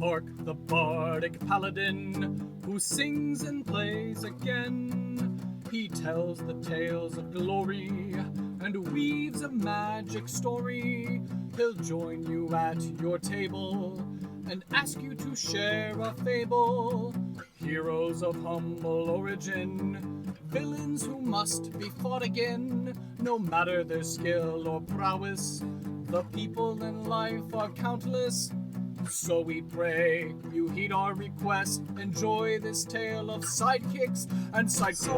Hark the bardic paladin, who sings and plays again. He tells the tales of glory and weaves a magic story. He'll join you at your table and ask you to share a fable. Heroes of humble origin, villains who must be fought again. No matter their skill or prowess, the people in life are countless. So we pray you heed our request. Enjoy this tale of sidekicks and side quests.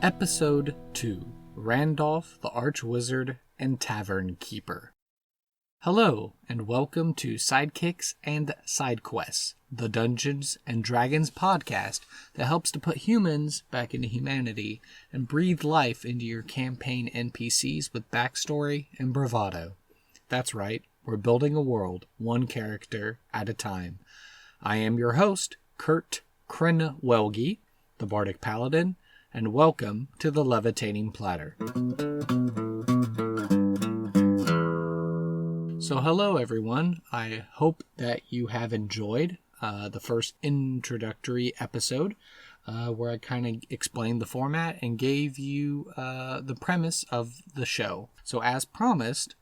Episode 2, Randolph the Archwizard and Tavernkeeper. Hello, and welcome to Sidekicks and Side Quests, the Dungeons and Dragons podcast that helps to put humans back into humanity and breathe life into your campaign NPCs with backstory and bravado. That's right, we're building a world, one character at a time. I am your host, Kurt Krenwelge, the Bardic Paladin, and welcome to the Levitating Platter. So hello everyone, I hope that you have enjoyed the first introductory episode where I kind of explained the format and gave you the premise of the show. So as promised,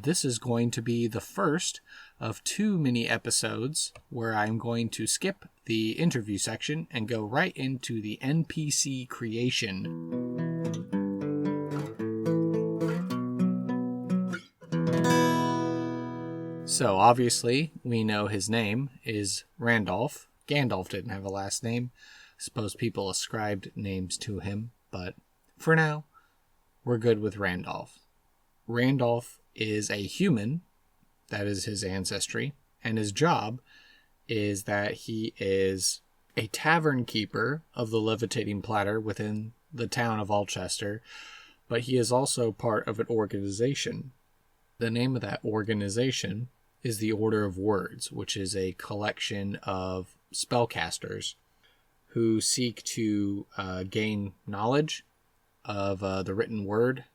this is going to be the first of 2 mini episodes where I'm going to skip the interview section and go right into the NPC creation. So, obviously, we know his name is Randolph. Gandalf didn't have a last name. I suppose people ascribed names to him, but for now, we're good with Randolph. Randolph is a human, that is his ancestry, and his job is that he is a tavern keeper of the Levitating Platter within the town of Alchester, but he is also part of an organization. The name of that organization is the Order of Words, which is a collection of spellcasters who seek to gain knowledge of the written word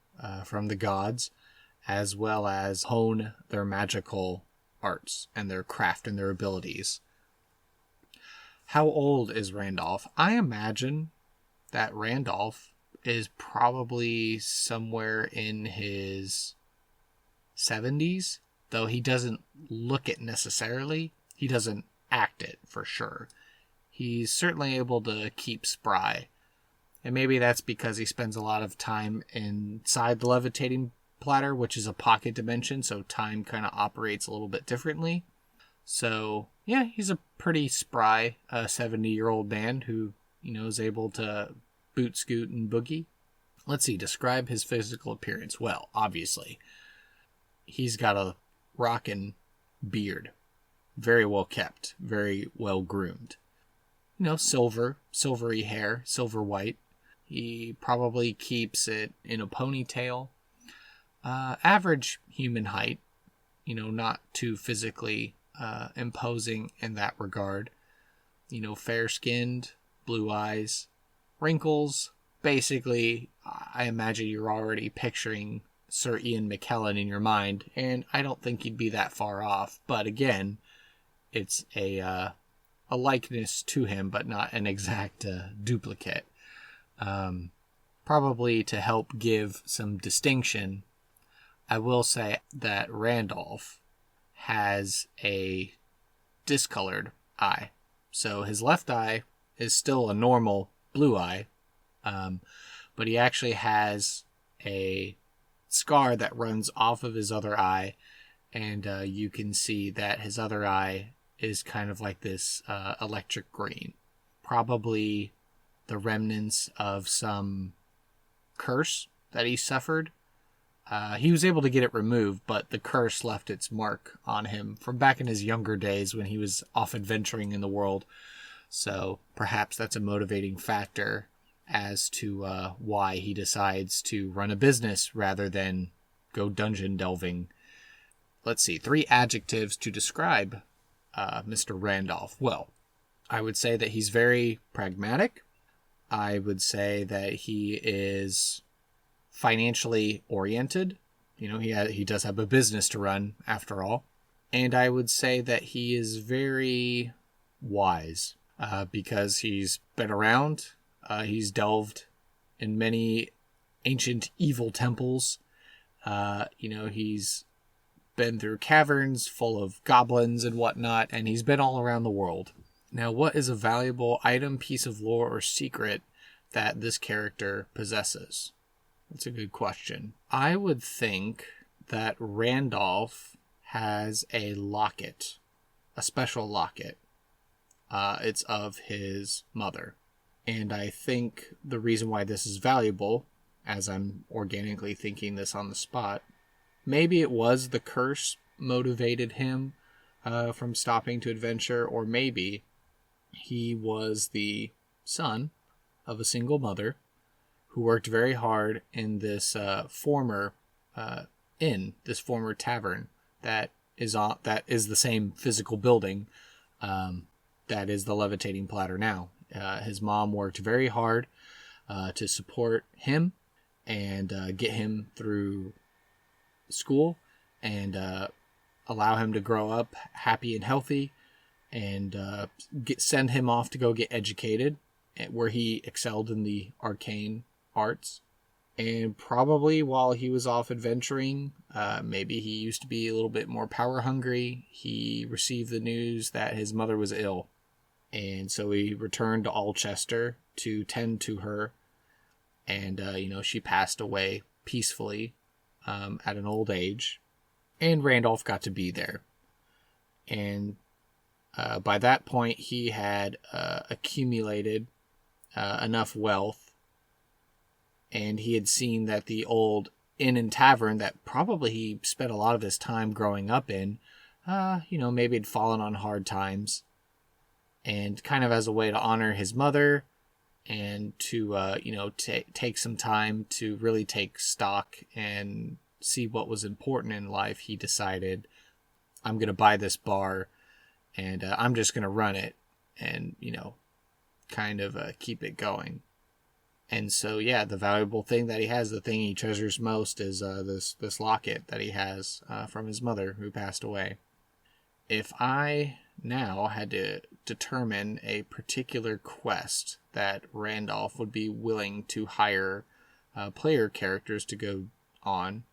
from the gods, as well as hone their magical arts and their craft and their abilities. How old is Randolph? I imagine that Randolph is probably somewhere in his 70s, though he doesn't look it necessarily. He doesn't act it for sure. He's certainly able to keep spry. And maybe that's because he spends a lot of time inside the Levitating Platter, which is a pocket dimension, so time kind of operates a little bit differently. So, yeah, he's a pretty spry 70-year-old man who, is able to boot, scoot, and boogie. Let's see, describe his physical appearance. Well, obviously, he's got a rockin' beard. Very well kept. Very well groomed. Silvery hair, silver white. He probably keeps it in a ponytail. Average human height. Not too physically imposing in that regard. Fair-skinned, blue eyes, wrinkles. Basically, I imagine you're already picturing Sir Ian McKellen in your mind, and I don't think he'd be that far off. But again, it's a likeness to him, but not an exact duplicate. Probably to help give some distinction, I will say that Randolph has a discolored eye. So his left eye is still a normal blue eye, but he actually has a scar that runs off of his other eye, and you can see that his other eye is kind of like this electric green. Probably the remnants of some curse that he suffered. He was able to get it removed, but the curse left its mark on him from back in his younger days when he was off adventuring in the world. So perhaps that's a motivating factor as to why he decides to run a business rather than go dungeon delving. Let's see, 3 adjectives to describe Mr. Randolph? Well, I would say that he's very pragmatic. I would say that he is financially oriented. He does have a business to run after all. And I would say that he is very wise because he's been around. He's delved in many ancient evil temples. He's been through caverns full of goblins and whatnot, and he's been all around the world. Now, what is a valuable item, piece of lore, or secret that this character possesses? That's a good question. I would think that Randolph has a locket, a special locket. It's of his mother. And I think the reason why this is valuable, as I'm organically thinking this on the spot, maybe it was the curse motivated him from stopping to adventure, or maybe he was the son of a single mother who worked very hard in this former tavern that is the same physical building that is the Levitating Platter now. His mom worked very hard to support him and get him through school and allow him to grow up happy and healthy, and send him off to go get educated, where he excelled in the arcane arts. And probably while he was off adventuring, maybe he used to be a little bit more power hungry. He received the news that his mother was ill, and so he returned to Alchester to tend to her. And she passed away peacefully at an old age, and Randolph got to be there. And by that point, he had accumulated enough wealth, and he had seen that the old inn and tavern that probably he spent a lot of his time growing up in, maybe had fallen on hard times. And kind of as a way to honor his mother and to, take some time to really take stock and see what was important in life, he decided, I'm going to buy this bar and I'm just going to run it and, kind of keep it going. And so, yeah, the valuable thing that he has, the thing he treasures most, is this locket that he has from his mother who passed away. If I now had to determine a particular quest that Randolph would be willing to hire player characters to go on,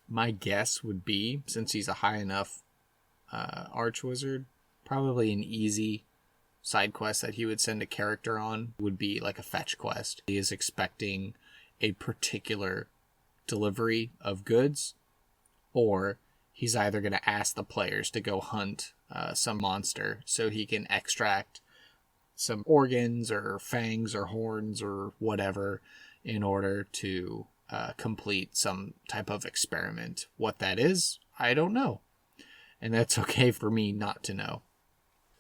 my guess would be, since he's a high enough Archwizard, probably an easy side quest that he would send a character on would be like a fetch quest. He is expecting a particular delivery of goods, or he's either going to ask the players to go hunt some monster so he can extract some organs or fangs or horns or whatever in order to complete some type of experiment. What that is, I don't know. And that's okay for me not to know.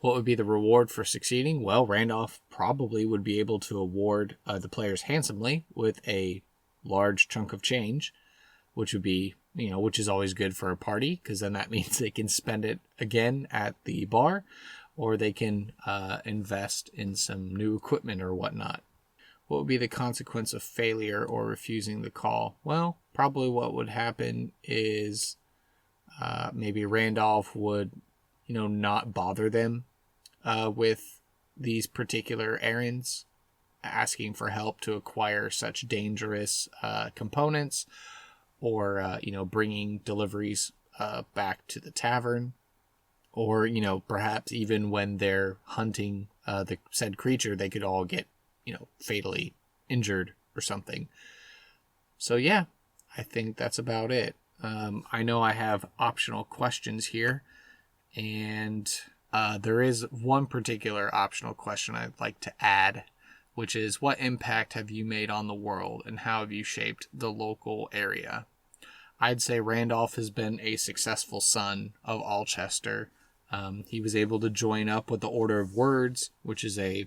What would be the reward for succeeding? Well, Randolph probably would be able to award the players handsomely with a large chunk of change, which would be, which is always good for a party, because then that means they can spend it again at the bar, or they can invest in some new equipment or whatnot. What would be the consequence of failure or refusing the call? Well, probably what would happen is maybe Randolph would, not bother them with these particular errands, asking for help to acquire such dangerous components, or, bringing deliveries back to the tavern, or, perhaps even when they're hunting the said creature, they could all get, fatally injured or something. So, yeah, I think that's about it. I know I have optional questions here, and there is one particular optional question I'd like to add, which is, what impact have you made on the world, and how have you shaped the local area? I'd say Randolph has been a successful son of Alchester. He was able to join up with the Order of Words, which is a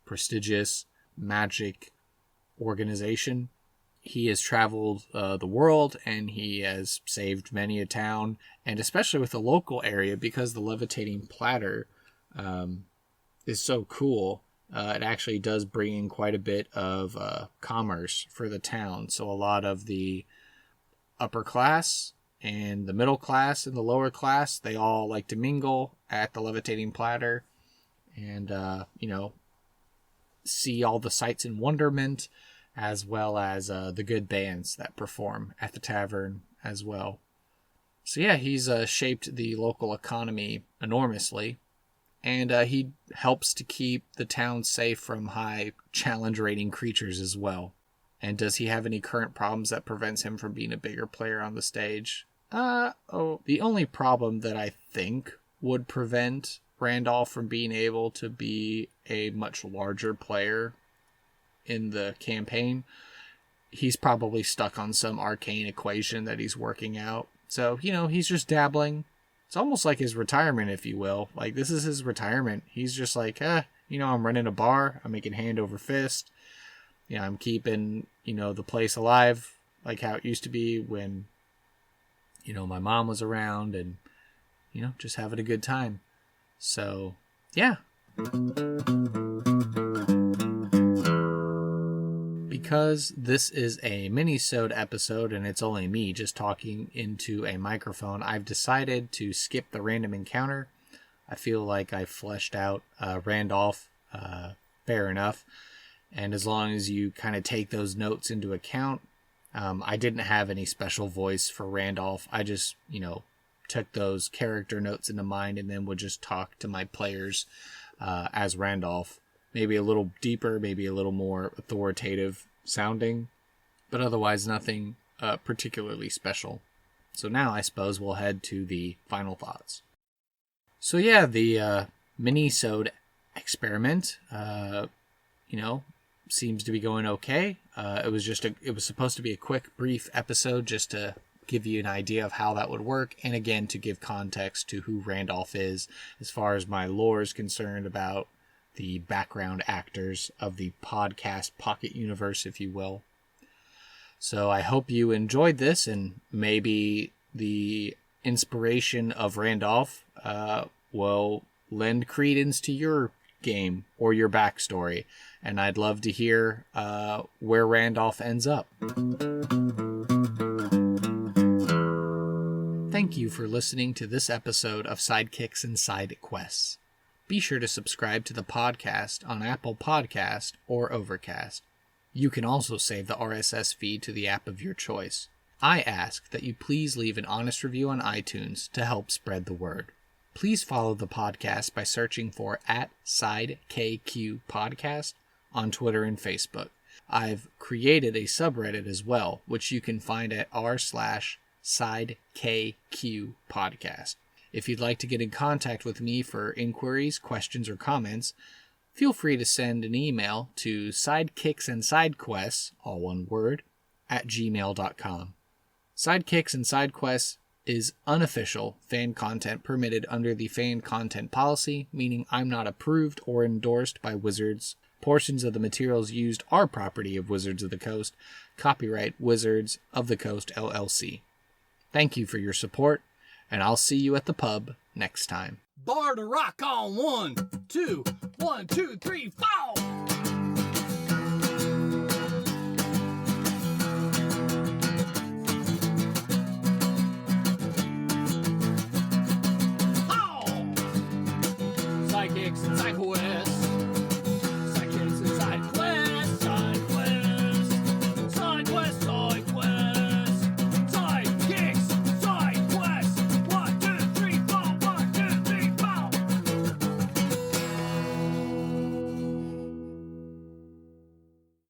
prestigious magic organization, he has traveled the world, and he has saved many a town, and especially with the local area, because the Levitating Platter is so cool. It actually does bring in quite a bit of commerce for the town. So a lot of the upper class and the middle class and the lower class, they all like to mingle at the Levitating Platter and, see all the sights in wonderment, as well as the good bands that perform at the tavern as well. So yeah, he's shaped the local economy enormously, and he helps to keep the town safe from high challenge rating creatures as well. And does he have any current problems that prevents him from being a bigger player on the stage? The only problem that I think would prevent Randolph from being able to be a much larger player in the campaign, he's probably stuck on some arcane equation that he's working out. So, he's just dabbling. It's almost like his retirement, if you will. Like, this is his retirement. He's just like, I'm running a bar. I'm making hand over fist. I'm keeping, the place alive like how it used to be when, my mom was around, and, just having a good time. So, yeah. Because this is a mini-sode episode and it's only me just talking into a microphone, I've decided to skip the random encounter. I feel like I fleshed out Randolph fair enough. And as long as you kind of take those notes into account, I didn't have any special voice for Randolph. I just, took those character notes into mind and then would just talk to my players as Randolph. Maybe a little deeper, maybe a little more authoritative sounding, but otherwise nothing particularly special. So now I suppose we'll head to the final thoughts. So yeah, the mini-sode experiment, seems to be going okay. It was supposed to be a quick, brief episode just to give you an idea of how that would work, and again to give context to who Randolph is as far as my lore is concerned about the background actors of the podcast pocket universe, if you will. So I hope you enjoyed this, and maybe the inspiration of Randolph will lend credence to your game or your backstory, and I'd love to hear where Randolph ends up. Thank you for listening to this episode of Sidekicks and Side Quests. Be sure to subscribe to the podcast on Apple Podcast or Overcast. You can also save the RSS feed to the app of your choice. I ask that you please leave an honest review on iTunes to help spread the word. Please follow the podcast by searching for @SideKQ Podcast on Twitter and Facebook. I've created a subreddit as well, which you can find at r/SideKQ Podcast. If you'd like to get in contact with me for inquiries, questions, or comments, feel free to send an email to sidekicksandside_quests, all one word, @gmail.com. Sidekicks and Side Quests is unofficial fan content permitted under the fan content policy, meaning I'm not approved or endorsed by Wizards. Portions of the materials used are property of Wizards of the Coast. Copyright Wizards of the Coast, LLC. Thank you for your support, and I'll see you at the pub next time. Bar to rock on 1, 2, 1, 2, 3, 4. Sidekicks and Sidekicks.